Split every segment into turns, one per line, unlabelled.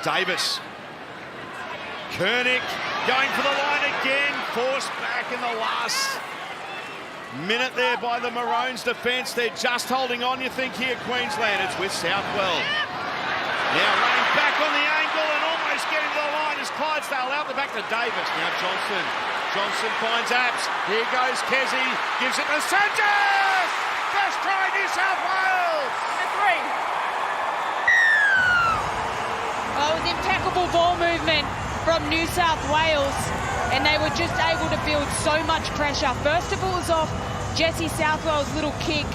Davis. Koenig going for the line again, forced back in the last minute there by the Maroons defence. They're just holding on, you think, here, Queensland. It's with Southwell. Now running back on the angle and almost getting to the line is Clydesdale out the back to Davis. Now Johnston. Johnson finds Apps. Here goes Kezie. Gives it to Sergis! First try, New South Wales!
Three. Well, it was impeccable ball movement from New South Wales, and they were just able to build so much pressure. First of all, it was off Jessie Southwell's little kick,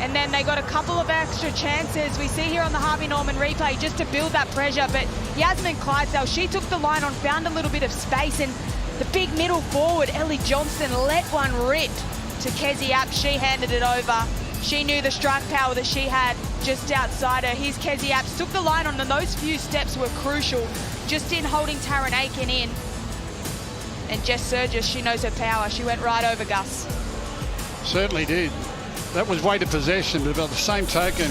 and then they got a couple of extra chances. We see here on the Harvey Norman replay just to build that pressure, but Yasmin Clydesdale, she took the line on, found a little bit of space, and the big middle forward, Ellie Johnston, let one rip to Kezie Apps. She handed it over. She knew the strike power that she had just outside her. Here's Kezie Apps, took the line on, and those few steps were crucial, just in holding Taryn Aiken in. And Jess Sergis, she knows her power. She went right over Gus.
Certainly did. That was weighted possession, but by the same token,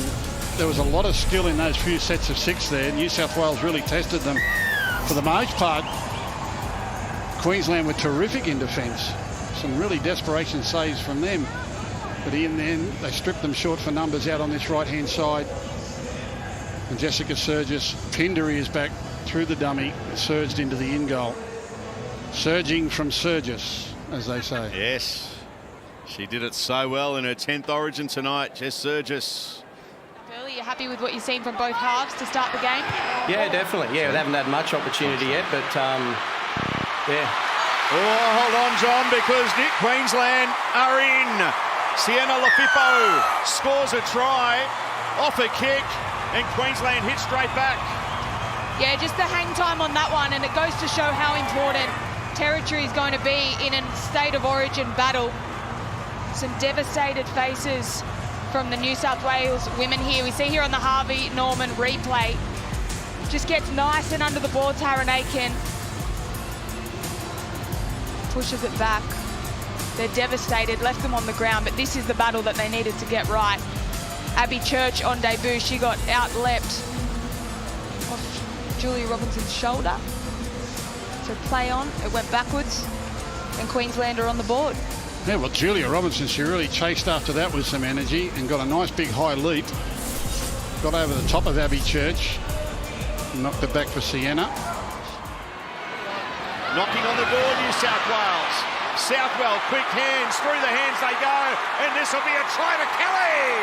there was a lot of skill in those few sets of six there. New South Wales really tested them. For the most part, Queensland were terrific in defence. Some really desperation saves from them. But in the end, they stripped them short for numbers out on this right-hand side. And Jessica Sergis pinned her ears back through the dummy, surged into the in goal. Surging from Sergis, as they say.
Yes, she did it so well in her 10th origin tonight, Jess Sergis.
Early, you're happy with what you've seen from both halves to start the game?
Yeah, definitely. Yeah, they haven't had much opportunity yet, but yeah.
Oh, hold on, John, because Queensland are in. Sienna Lafippo scores a try off a kick, and Queensland hits straight back.
Yeah, just the hang time on that one, and it goes to show how important territory is going to be in a state of origin battle. Some devastated faces from the New South Wales women here. We see here on the Harvey Norman replay. Just gets nice and under the ball, Taryn Aiken. Pushes it back. They're devastated, left them on the ground, but this is the battle that they needed to get right. Abby Church on debut, she got out-leapt off Julia Robinson's shoulder. So play on, it went backwards, and Queensland are on the board.
Yeah, well, Julia Robinson, she really chased after that with some energy and got a nice big high leap. Got over the top of Abby Church, knocked it back for Sienna.
Knocking on the door, New South Wales. Southwell, quick hands, through the hands they go, and this will be a try to Kelly.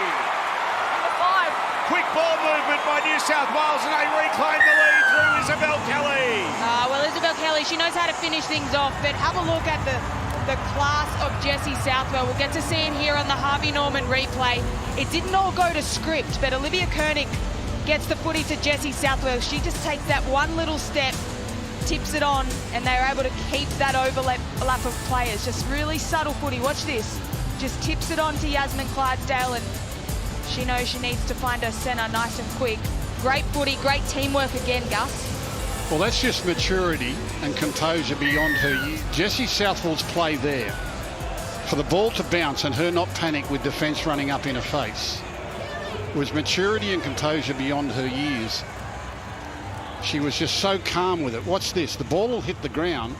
Number 5.
Quick ball movement by New South Wales, and they reclaim the lead through Isabel Kelly.
Well, Isabel Kelly, she knows how to finish things off, but have a look at the class of Jessie Southwell. We'll get to see him here on the Harvey Norman replay. It didn't all go to script, but Olivia Koenig gets the footy to Jessie Southwell. She just takes that one little step, tips it on, and they're able to keep that overlap of players. Just really subtle footy. Watch this. Just tips it on to Yasmin Clydesdale, and she knows she needs to find her centre nice and quick. Great footy, great teamwork again, Gus.
Well, that's just maturity and composure beyond her years. Jessie Southwell's play there, for the ball to bounce and her not panic with defence running up in her face, was maturity and composure beyond her years. She was just so calm with it. Watch this. The ball will hit the ground,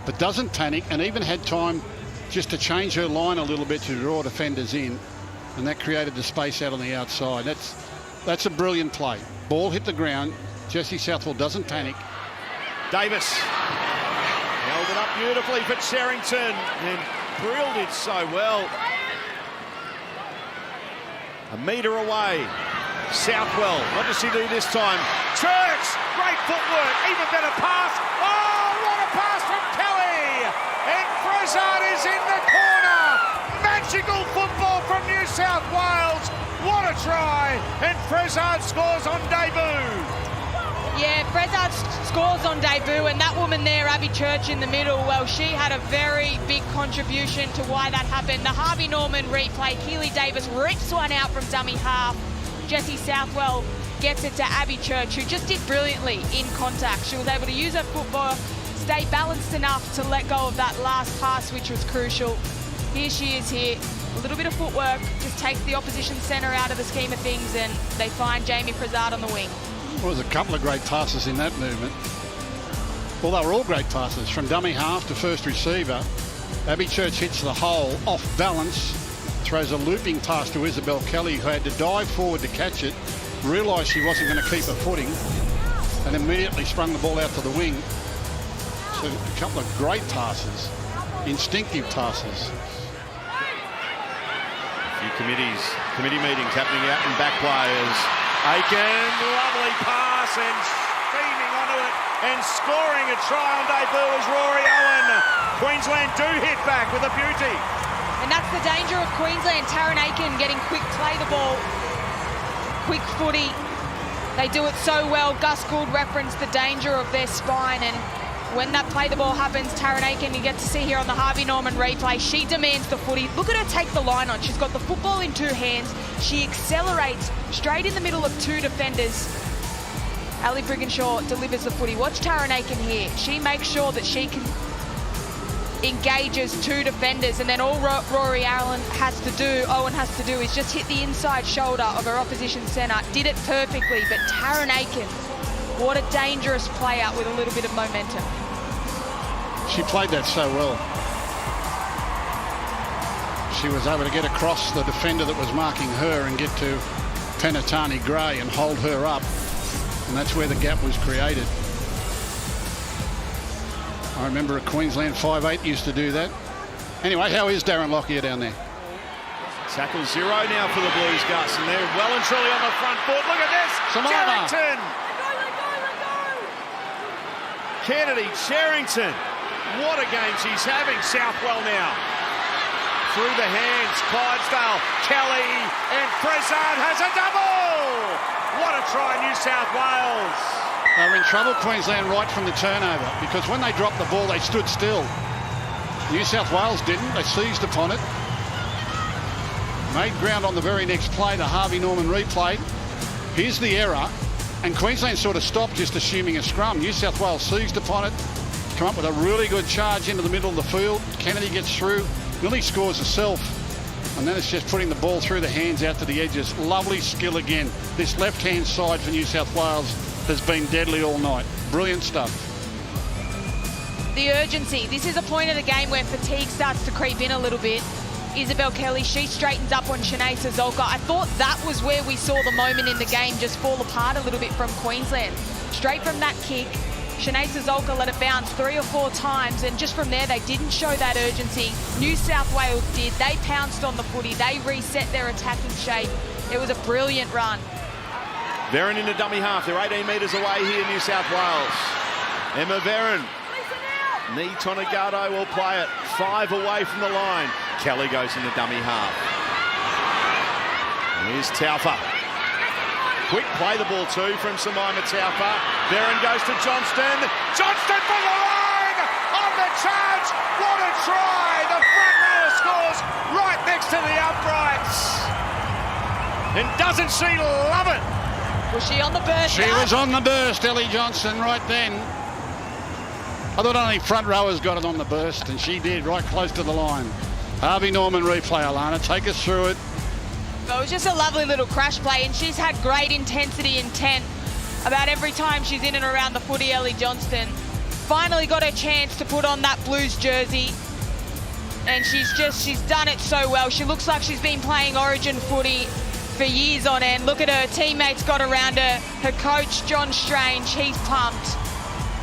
but doesn't panic, and even had time just to change her line a little bit to draw defenders in, and that created the space out on the outside. That's a brilliant play. Ball hit the ground. Jessie Southwell doesn't panic.
Davis held it up beautifully for Sherrington, and Brill did so well. A metre away. Southwell, what does she do this time? Church, great footwork, even better pass. Oh, what a pass from Kelly! And Frezard is in the corner. Magical football from New South Wales. What a try! And Frezard scores on debut.
Yeah, Frezard scores on debut, and that woman there, Abby Church in the middle, well, she had a very big contribution to why that happened. The Harvey Norman replay, Keely Davis rips one out from dummy half. Jessie Southwell gets it to Abby Church, who just did brilliantly in contact. She was able to use her footwork, stay balanced enough to let go of that last pass, which was crucial. Here she is here. A little bit of footwork just takes the opposition centre out of the scheme of things, and they find Jamie Frezard on the wing.
Well, there's a couple of great passes in that movement. Well, they were all great passes, from dummy half to first receiver. Abby Church hits the hole off balance, throws a looping pass to Isabel Kelly, who had to dive forward to catch it, realised she wasn't going to keep her footing, and immediately sprung the ball out to the wing. So a couple of great passes, instinctive passes.
A few committee meetings happening out in back players. Aiken, lovely pass and steaming onto it and scoring a try on debut is Rory Owen. Queensland do hit back with a beauty.
And that's the danger of Queensland. Taryn Aiken getting quick play the ball, quick footy. They do it so well. Gus Gould referenced the danger of their spine, and when that play the ball happens, Taryn Aiken, you get to see here on the Harvey Norman replay, she demands the footy. Look at her take the line on. She's got the football in two hands. She accelerates straight in the middle of two defenders. Ali Brigginshaw delivers the footy. Watch Taryn Aiken here. She makes sure that she can engages two defenders, and then all Rory Owen has to do is just hit the inside shoulder of her opposition centre. Did it perfectly, but Taryn Aiken, what a dangerous play out with a little bit of momentum.
She played that so well. She was able to get across the defender that was marking her and get to Penatani Gray and hold her up, and that's where the gap was created. I remember a Queensland 5'8" used to do that. Anyway, how is Darren Lockyer down there?
Tackle zero now for the Blues, Gus, and they're well and truly on the front foot. Look at this, Cherrington! Kennedy, Cherrington. What a game she's having. Southwell now. Through the hands, Clydesdale, Kelly, and Prasad has a double! What a try, New South Wales.
They were in trouble, Queensland, right from the turnover, because when they dropped the ball, they stood still. New South Wales didn't. They seized upon it. Made ground on the very next play, the Harvey Norman replay. Here's the error, and Queensland sort of stopped, just assuming a scrum. New South Wales seized upon it, come up with a really good charge into the middle of the field. Kennedy gets through, nearly scores herself, and then it's just putting the ball through the hands out to the edges. Lovely skill again. This left-hand side for New South Wales has been deadly all night. Brilliant stuff.
The urgency. This is a point of the game where fatigue starts to creep in a little bit. Isabel Kelly, she straightens up on Shanae Sazolka. I thought that was where we saw the moment in the game just fall apart a little bit from Queensland. Straight from that kick, Shanae Sazolka let it bounce 3 or 4 times, and just from there they didn't show that urgency. New South Wales did. They pounced on the footy. They reset their attacking shape. It was a brilliant run.
Veron into dummy half. They're 18 metres away here, New South Wales. Emma Veron. Nee Tonegado will play it. 5 away from the line. Kelly goes into dummy half. And here's Taufa. Quick play the ball too from Samaima Taufa. Veron goes to Johnston. Johnston for the line! On the charge! What a try! The front rower scores right next to the uprights. And doesn't she love it?
Was she on the burst?
She was on the burst, Ellie Johnston, right then. I thought only front rowers got it on the burst, and she did, right close to the line. Harvey Norman replay, Alana. Take us through it.
It was just a lovely little crash play, and she's had great intensity intent about every time she's in and around the footy, Ellie Johnston. Finally got her chance to put on that Blues jersey, and she's done it so well. She looks like she's been playing Origin footy for years on end. Look at her teammates got around her. Her coach, John Strange, he's pumped.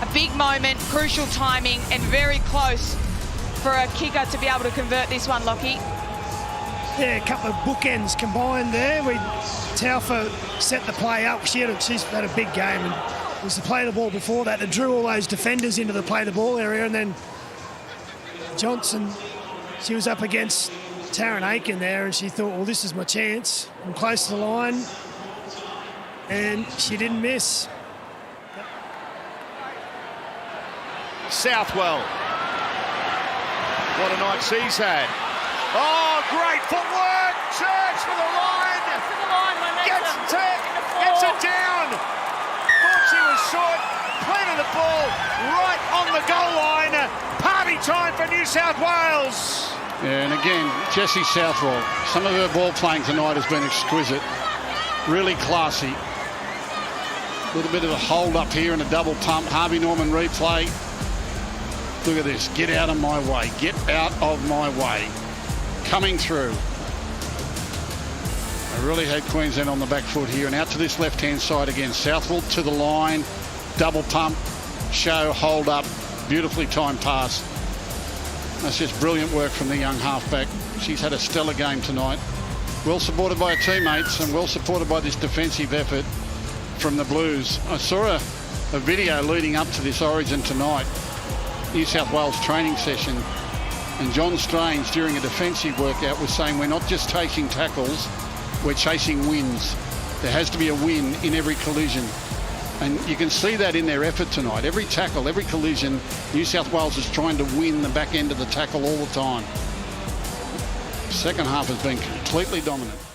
A big moment, crucial timing, and very close for a kicker to be able to convert this one, Lockie.
Yeah, a couple of bookends combined there. Taufa set the play up. She's had a big game, and it was the play the ball before that that drew all those defenders into the play the ball area, and then Johnson, she was up against Taryn Aiken there, and she thought, well, this is my chance. I'm close to the line, and she didn't miss.
Southwell. What a night she's had. Oh, great footwork. Church for the line. Gets it down. Thought she was short. Planted the ball right on the goal line. Party time for New South Wales.
Yeah, and again, Jessie Southwell, some of her ball playing tonight has been exquisite. Really classy. A little bit of a hold up here and a double pump. Harvey Norman replay. Look at this. Get out of my way. Get out of my way. Coming through. I really had Queensland on the back foot here, and out to this left-hand side again. Southwold to the line. Double pump. Show. Hold up. Beautifully timed pass. That's just brilliant work from the young halfback. She's had a stellar game tonight. Well supported by her teammates and well supported by this defensive effort from the Blues. I saw a video leading up to this Origin tonight, New South Wales training session, and John Strange during a defensive workout was saying we're not just chasing tackles, we're chasing wins. There has to be a win in every collision. And you can see that in their effort tonight. Every tackle, every collision, New South Wales is trying to win the back end of the tackle all the time. Second half has been completely dominant.